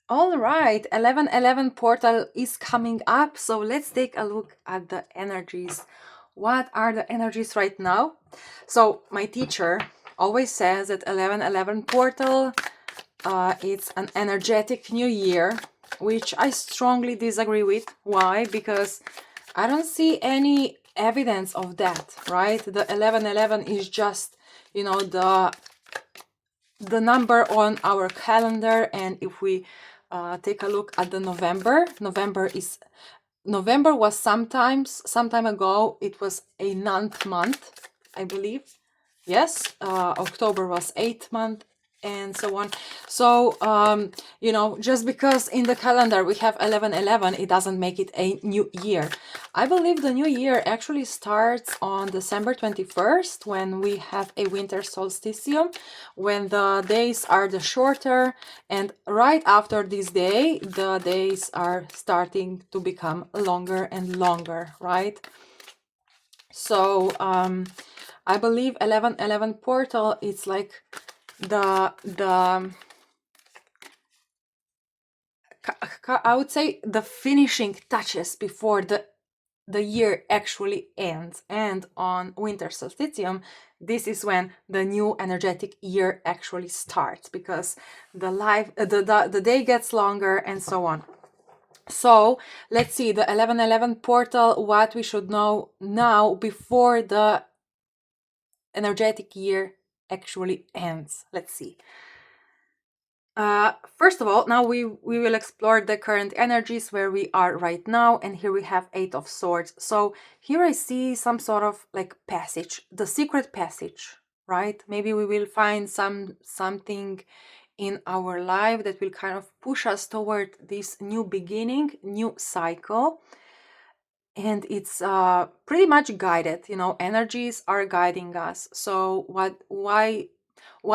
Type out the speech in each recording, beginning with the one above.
All right, 1111 portal is coming up. So let's take a look at the energies. What are the energies right now? So my teacher always says that 1111 portal, it's an energetic new year, which I strongly disagree with. Why? Because I don't see any evidence of that, right? The 1111 is just, the number on our calendar. And if we take a look at the November was some time ago, it was a ninth month, I believe. Yes, October was 8th month, and so on. So just because in the calendar we have 1111, it doesn't make it a new year. I believe the new year actually starts on December 21st, when we have a winter solstitium, when the days are the shorter, and right after this day the days are starting to become longer and longer, right? So I believe 1111 portal, it's like the I would say the finishing touches before the year actually ends. And on winter solstitium, this is when the new energetic year actually starts, because the day gets longer and so on. So let's see, the 1111 portal, what we should know now before the energetic year actually ends. Let's see. First of all, now we will explore the current energies where we are right now. And here we have 8 of Swords. So here I see some sort of like passage, the secret passage, right? Maybe we will find something in our life that will kind of push us toward this new beginning, new cycle. And it's pretty much guided, energies are guiding us. So what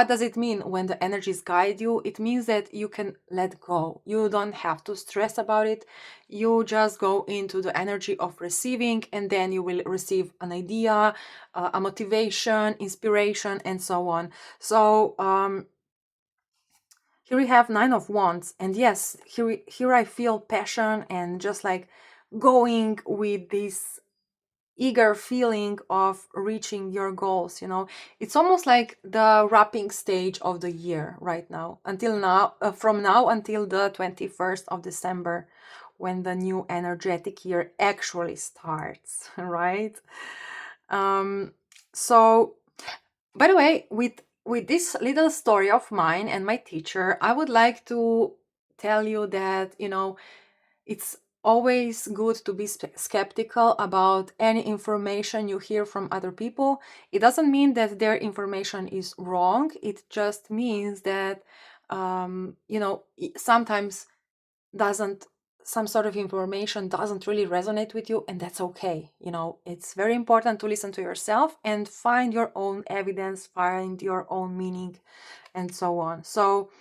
does it mean when the energies guide you? It means that you can let go. You don't have to stress about it. You just go into the energy of receiving, and then you will receive an idea, a motivation, inspiration, and so on. So here we have 9 of Wands, and yes, here I feel passion and just like going with this eager feeling of reaching your goals. It's almost like the wrapping stage of the year right now, until now, from now until the 21st of December, when the new energetic year actually starts. Right. So by the way, with this little story of mine and my teacher, I would like to tell you that it's always good to be skeptical about any information you hear from other people. It doesn't mean that their information is wrong. It just means that sometimes doesn't some sort of information doesn't really resonate with you, and that's okay. It's very important to listen to yourself and find your own evidence, find your own meaning, and so on. So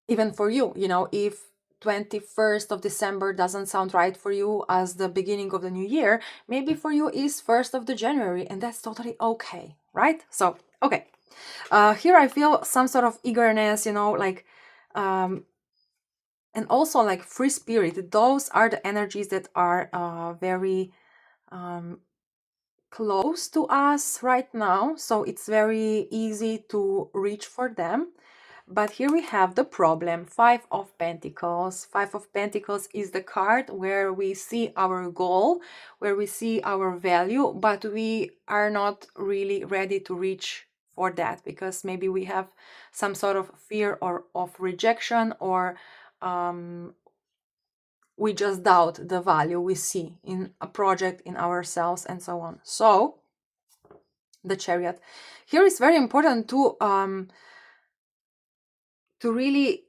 even for you, if 21st of December doesn't sound right for you as the beginning of the new year, maybe for you is 1st of the January, and that's totally okay, right? So okay, here I feel some sort of eagerness, like and also like free spirit. Those are the energies that are very close to us right now, so it's very easy to reach for them. But here we have the problem. 5 of Pentacles. 5 of Pentacles is the card where we see our goal, where we see our value, but we are not really ready to reach for that, because maybe we have some sort of fear or of rejection, or we just doubt the value we see in a project, in ourselves, and so on. So the Chariot here is very important to really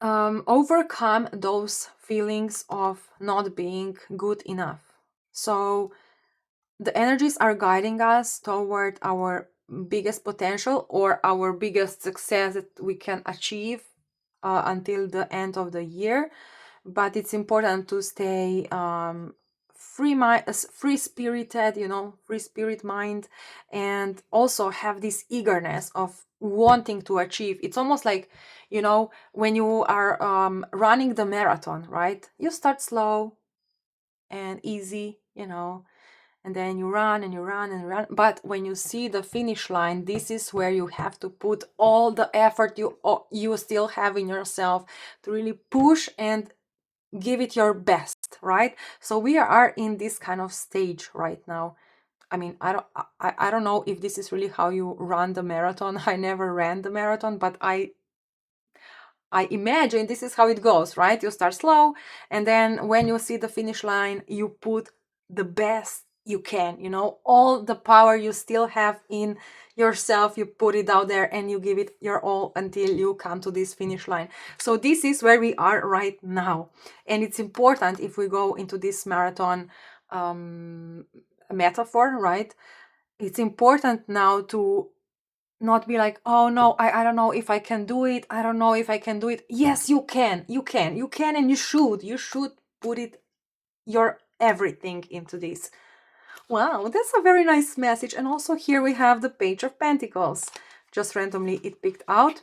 overcome those feelings of not being good enough. So the energies are guiding us toward our biggest potential, or our biggest success that we can achieve until the end of the year. But it's important to stay free spirited, free spirit mind, and also have this eagerness of wanting to achieve. It's almost like, when you are running the marathon, right? You start slow and easy, and then you run and you run and run. But when you see the finish line, this is where you have to put all the effort you still have in yourself to really push and give it your best, right? So we are in this kind of stage right now. I mean, I don't know if this is really how you run the marathon. I never ran the marathon, but I imagine this is how it goes, right? You start slow, and then when you see the finish line, you put the best you can, all the power you still have in yourself, you put it out there and you give it your all until you come to this finish line. So this is where we are right now. And it's important, if we go into this marathon metaphor, right? It's important now to not be like, oh no, I don't know if I can do it. I don't know if I can do it. Yes, you can. And you should put it your everything into this. Wow, that's a very nice message. And also here we have the Page of Pentacles. Just randomly it picked out.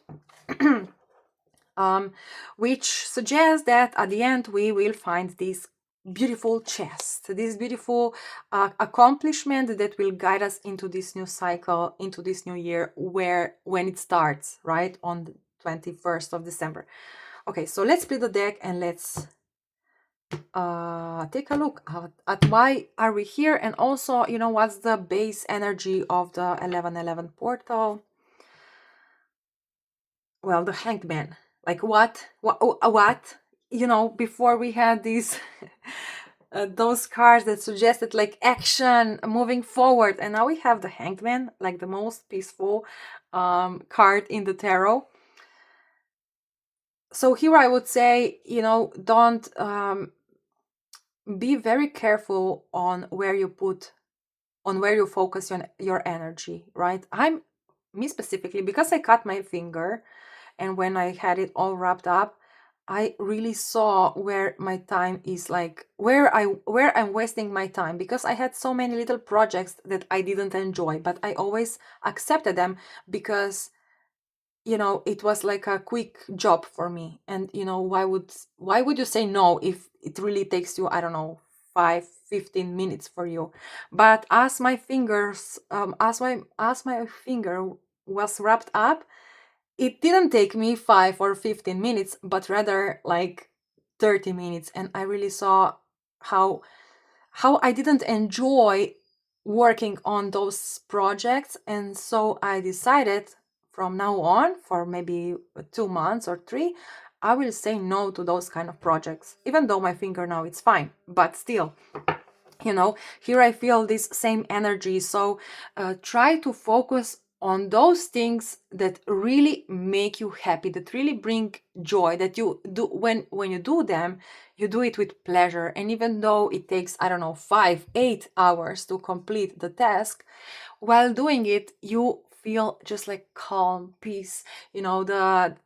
Which suggests that at the end we will find this beautiful chest, this beautiful accomplishment that will guide us into this new cycle, into this new year, when it starts, right, on the 21st of December. Okay, so let's split the deck and let's take a look at why are we here, and also, what's the base energy of the 1111 portal. Well, the Hanged Man. Like what? Before we had these those cards that suggested like action, moving forward, and now we have the Hanged Man, like the most peaceful card in the tarot. So here I would say, don't be very careful on where you focus your energy, right? Me specifically, because I cut my finger, and when I had it all wrapped up, I really saw where my time is, like where I'm wasting my time, because I had so many little projects that I didn't enjoy, but I always accepted them because it was like a quick job for me. And why would you say no if it really takes you, I don't know, 5-15 minutes for you? But as my fingers as my finger was wrapped up, it didn't take me 5 or 15 minutes, but rather like 30 minutes. And I really saw how I didn't enjoy working on those projects. And so I decided, from now on, for maybe 2 months or 3, I will say no to those kind of projects, even though my finger now it's fine. But still, here I feel this same energy. So try to focus on those things that really make you happy, that really bring joy, that you do when you do them, you do it with pleasure. And even though it takes, I don't know, 5-8 hours to complete the task, while doing it, you feel just like calm, peace. The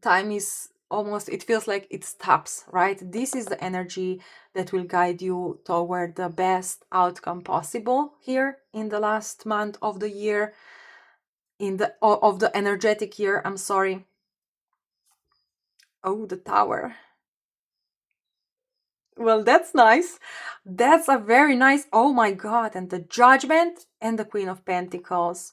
time is almost, it feels like it stops, right? This is the energy that will guide you toward the best outcome possible here in the last month of the year, of the energetic year, I'm sorry. Oh, the Tower. Well, that's nice. That's a very nice. Oh my God. And the Judgment and the Queen of Pentacles.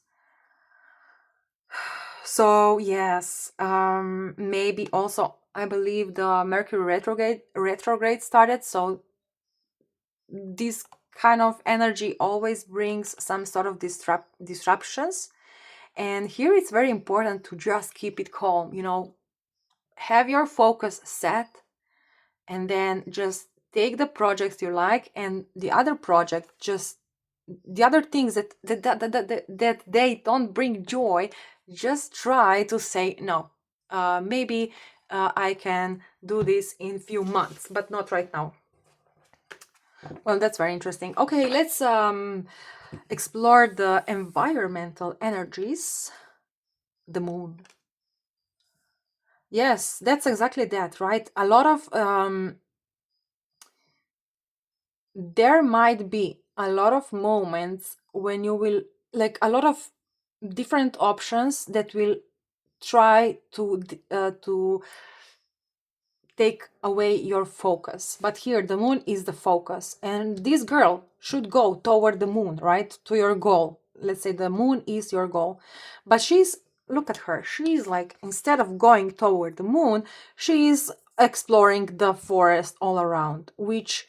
So yes, maybe also I believe the Mercury retrograde started. So this kind of energy always brings some sort of disruptions. And here it's very important to just keep it calm, have your focus set, and then just take the projects you like, and the other project, just the other things that they don't bring joy, just try to say no. Maybe I can do this in few months, but not right now. Well, that's very interesting. Okay, let's explore the environmental energies. The moon. Yes, that's exactly that, right? A lot of there might be a lot of moments when you will, like, a lot of different options that will try to take away your focus. But here the moon is the focus, and this girl should go toward the moon, right, to your goal. Let's say the moon is your goal, but she's, look at her, she's like, instead of going toward the moon, she's exploring the forest all around, which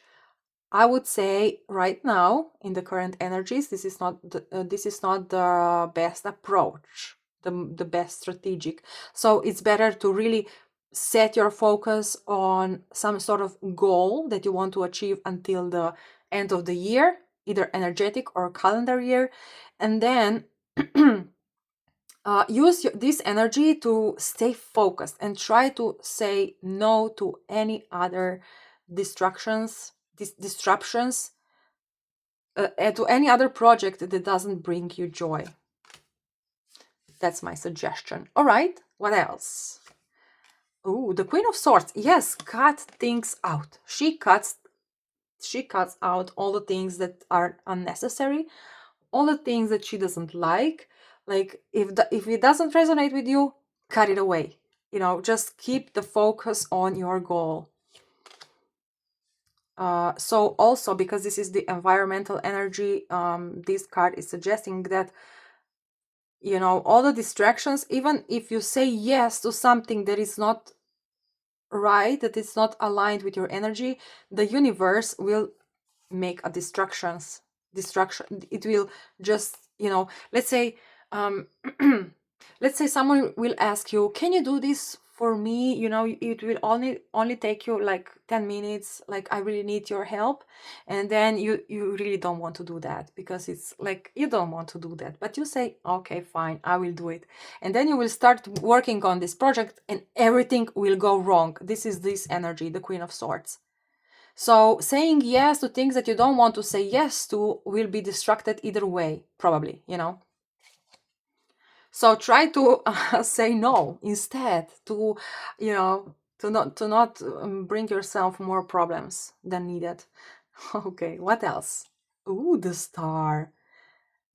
I would say right now in the current energies, this is not the best approach, the best strategic. So it's better to really set your focus on some sort of goal that you want to achieve until the end of the year, either energetic or calendar year, and then use this energy to stay focused and try to say no to any other disruptions, and to any other project that doesn't bring you joy. That's my suggestion. All right, what else? Oh, the Queen of Swords. Yes, cut things out. She cuts out all the things that are unnecessary, all the things that she doesn't like. Like if it doesn't resonate with you, cut it away. Just keep the focus on your goal. So also, because this is the environmental energy, this card is suggesting that, all the distractions, even if you say yes to something that is not right, that is not aligned with your energy, the universe will make a distraction. It will just, let's say, um, let's say someone will ask you, can you do this for me? It will only take you like 10 minutes, like I really need your help. And then you really don't want to do that, because it's like you don't want to do that, but you say, okay, fine, I will do it. And then you will start working on this project and everything will go wrong. This is this energy, the Queen of Swords. So saying yes to things that you don't want to say yes to will be distracted either way, probably, So try to say no instead, to, to not bring yourself more problems than needed. Okay, what else? Ooh, the Star.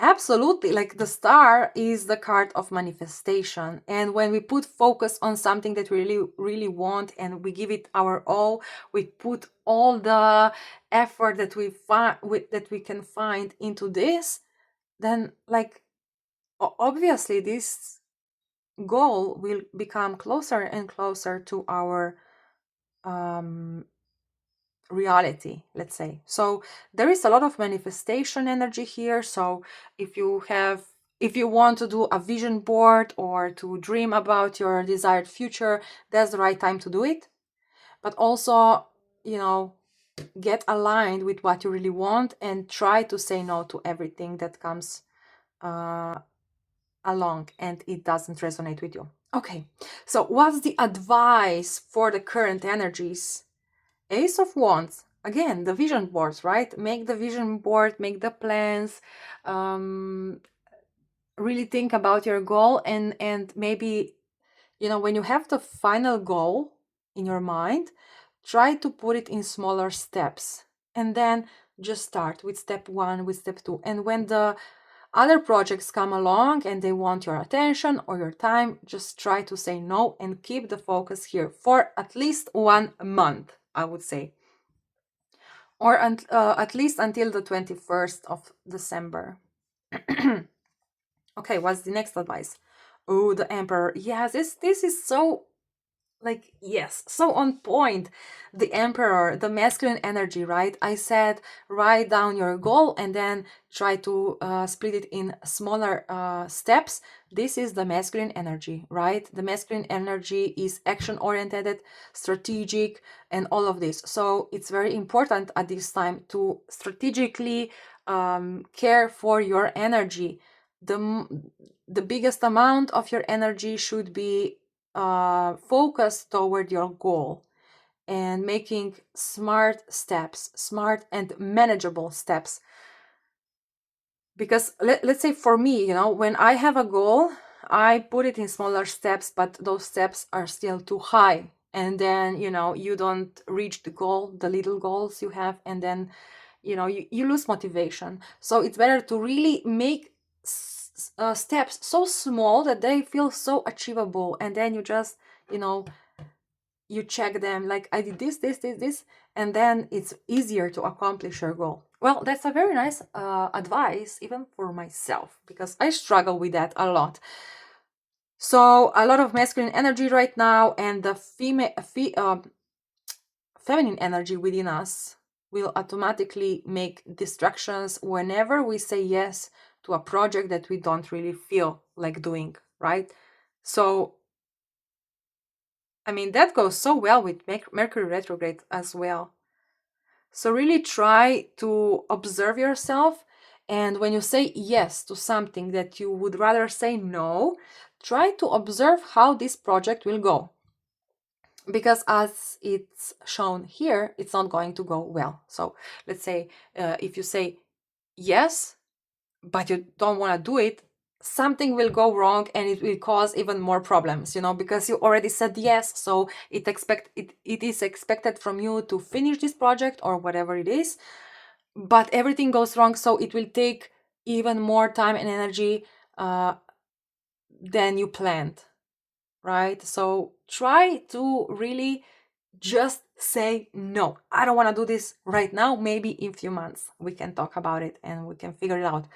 Absolutely. Like the Star is the card of manifestation. And when we put focus on something that we really, really want and we give it our all, we put all the effort that we can find into this, then like obviously this goal will become closer and closer to our reality, let's say. So there is a lot of manifestation energy here. So if you want to do a vision board or to dream about your desired future, that's the right time to do it. But also, get aligned with what you really want and try to say no to everything that comes along and it doesn't resonate with you. Okay, so what's the advice for the current energies? Ace of Wands. Again, the vision boards, right? Make the vision board, make the plans, really think about your goal, and maybe, when you have the final goal in your mind, try to put it in smaller steps, and then just start with step 1, with step 2. And when the other projects come along and they want your attention or your time, just try to say no and keep the focus here for at least 1 month, I would say. Or at least until the 21st of December. Okay, what's the next advice? Oh, the Emperor. Yes, this is so, like, yes, so on point. The Emperor, the masculine energy, right? I said write down your goal and then try to split it in smaller steps. This is the masculine energy, right? The masculine energy is action oriented, strategic, and all of this. So it's very important at this time to strategically care for your energy. The biggest amount of your energy should be focused toward your goal and making smart steps, smart and manageable steps. Because let's say for me, when I have a goal, I put it in smaller steps, but those steps are still too high. And then, you don't reach the goal, the little goals you have, and then, you lose motivation. So it's better to really make steps so small that they feel so achievable, and then you just, you know, you check them like, I did this, and then it's easier to accomplish your goal. Well, that's a very nice advice, even for myself, because I struggle with that a lot. So a lot of masculine energy right now, and the feminine energy within us will automatically make distractions whenever we say yes to a project that we don't really feel like doing, right? So, I mean, that goes so well with Mercury retrograde as well. So, really try to observe yourself. And when you say yes to something that you would rather say no, try to observe how this project will go. Because as it's shown here, it's not going to go well. So let's say if you say yes, but you don't want to do it, something will go wrong and it will cause even more problems, you know, because you already said yes. So it is expected from you to finish this project or whatever it is, but everything goes wrong. So it will take even more time and energy than you planned, right? So try to really just say no. I don't want to do this right now. Maybe in a few months we can talk about it and we can figure it out.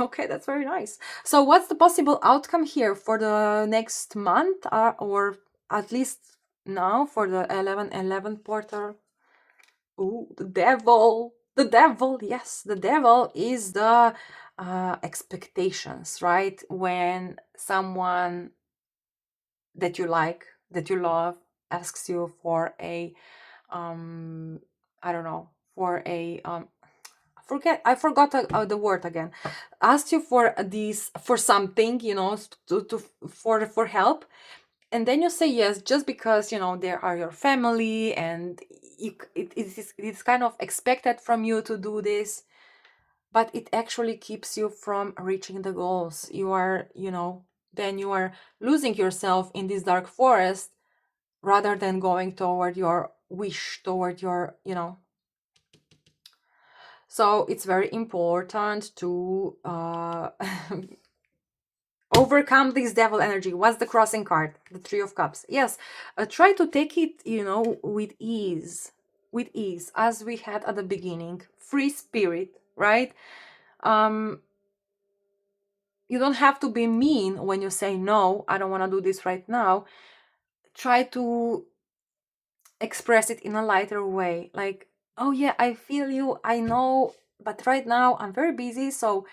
Okay, that's very nice. So what's the possible outcome here for the next month, or at least now for the 11/11 portal? Ooh, the devil. The devil, yes, the devil is the expectations, right? When someone that you like, that you love, asks you for a I don't know, for a I forgot the word again, asked you for this, for something, you know, for help, and then you say yes just because, you know, there are your family, and it's kind of expected from you to do this, but it actually keeps you from reaching the goals. You are, you know, then you are losing yourself in this dark forest rather than going toward your wish, toward your, you know. So it's very important to overcome this devil energy. What's the crossing card? The Three of Cups. Yes, try to take it, you know, with ease, as we had at the beginning. Free spirit, right? You don't have to be mean when you say no, I don't want to do this right now. Try to express it in a lighter way, like, oh yeah, I feel you, I know, but right now I'm very busy, so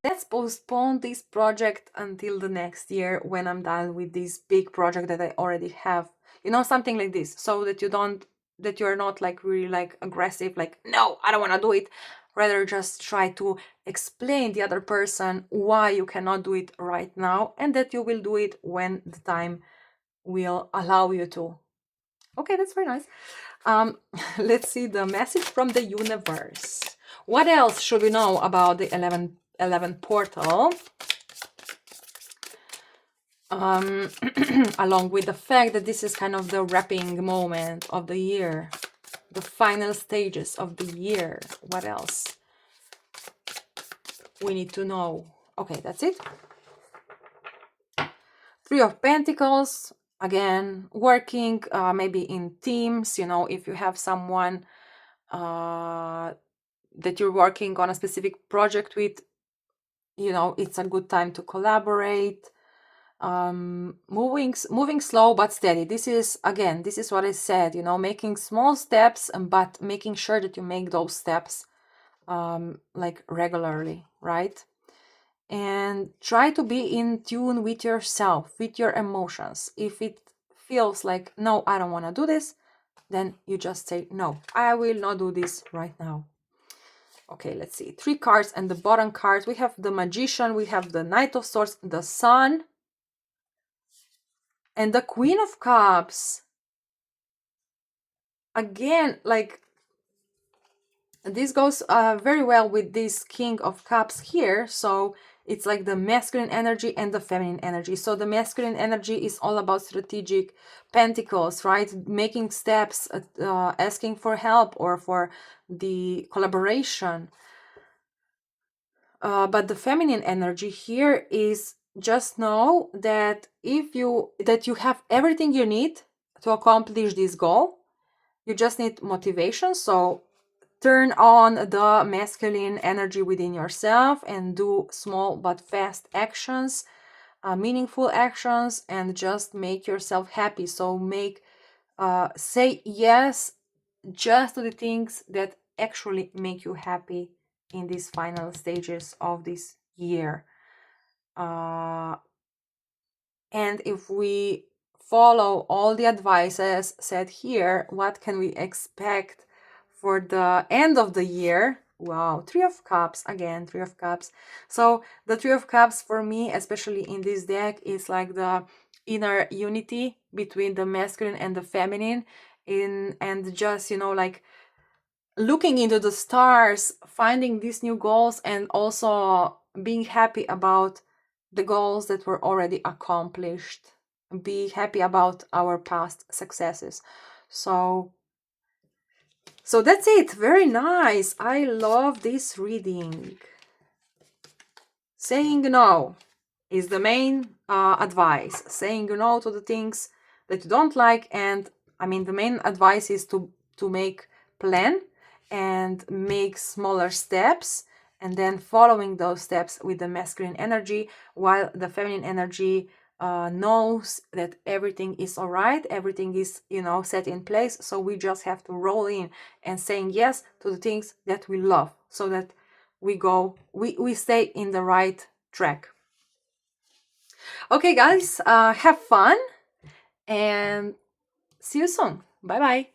let's postpone this project until the next year when I'm done with this big project that I already have, you know, something like this, so that you're not like really like aggressive, like, no, I don't want to do it. Rather, just try to explain the other person why you cannot do it right now, and that you will do it when the time will allow you to. Okay, that's very nice. Let's see the message from the universe. What else should we know about the 11 portal? Along with the fact that this is kind of the wrapping moment of the year, the final stages of the year. What else we need to know? Okay, that's it. Three of Pentacles, again, working maybe in teams, you know, if you have someone that you're working on a specific project with, you know, it's a good time to collaborate. Moving slow but steady. This is, again, this is what I said, you know, making small steps, but making sure that you make those steps like regularly, right? And try to be in tune with yourself, with your emotions. If it feels like, no, I don't want to do this, then you just say, no, I will not do this right now. Okay, let's see. 3 cards, and the bottom cards. We have the Magician, we have the Knight of Swords, the Sun, and the Queen of Cups. Again, like, this goes very well with this King of Cups here. So it's like the masculine energy and the feminine energy. So the masculine energy is all about strategic pentacles, right? Making steps, asking for help or for the collaboration. But the feminine energy here is just know that that you have everything you need to accomplish this goal. You just need motivation. So turn on the masculine energy within yourself and do small but fast actions, meaningful actions, and just make yourself happy. So say yes just to the things that actually make you happy in these final stages of this year. And if we follow all the advices said here, what can we expect for the end of the year? Wow, Three of Cups, again, Three of Cups. So the Three of Cups for me, especially in this deck, is like the inner unity between the masculine and the feminine, and just, like looking into the stars, finding these new goals, and also being happy about the goals that were already accomplished. Be happy about our past successes. So that's it. Very nice. I love this reading. Saying no is the main advice. Saying no to the things that you don't like, and I mean the main advice is to make plan and make smaller steps, and then following those steps with the masculine energy, while the feminine energy knows that everything is all right, everything is set in place. So we just have to roll in and saying yes to the things that we love, so that we stay in the right track. Okay, guys, have fun and see you soon. Bye bye.